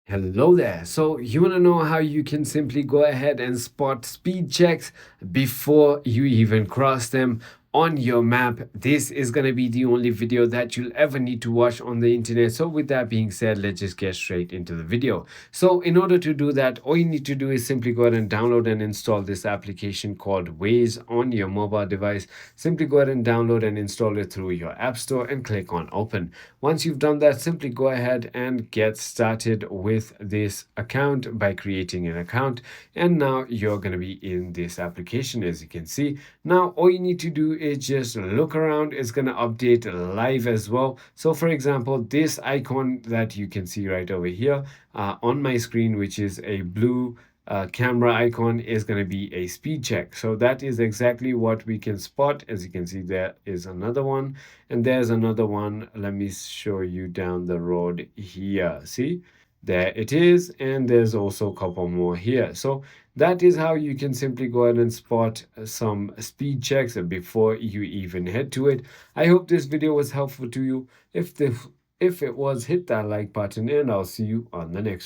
Hello there. So, you want to know how you can simply go ahead and spot speed checks before you even cross them on your map? This is going to be the only video that you'll ever need to watch on the internet. So, with that being said, let's just get straight into the video. So, in order to do that, all you need to do is simply go ahead and download and install this application called Waze on your mobile device. Simply go ahead and download and install it through your App Store and click on Open. Once you've done that, simply go ahead and get started with this account by creating an account. And now you're going to be in this application, as you can see. Now, all you need to do is just look around. It's going to update live as well. So, for example, this icon that you can see right over here on my screen, which is a blue camera icon, is going to be a speed check. So that is exactly what we can spot. As you can see, there is another one and there's another one. Let me show you down the road here. See, there it is, and there's also a couple more here. So that is how you can simply go ahead and spot some speed checks before you even head to it. I hope this video was helpful to you. If it was, hit that like button, and I'll see you on the next one.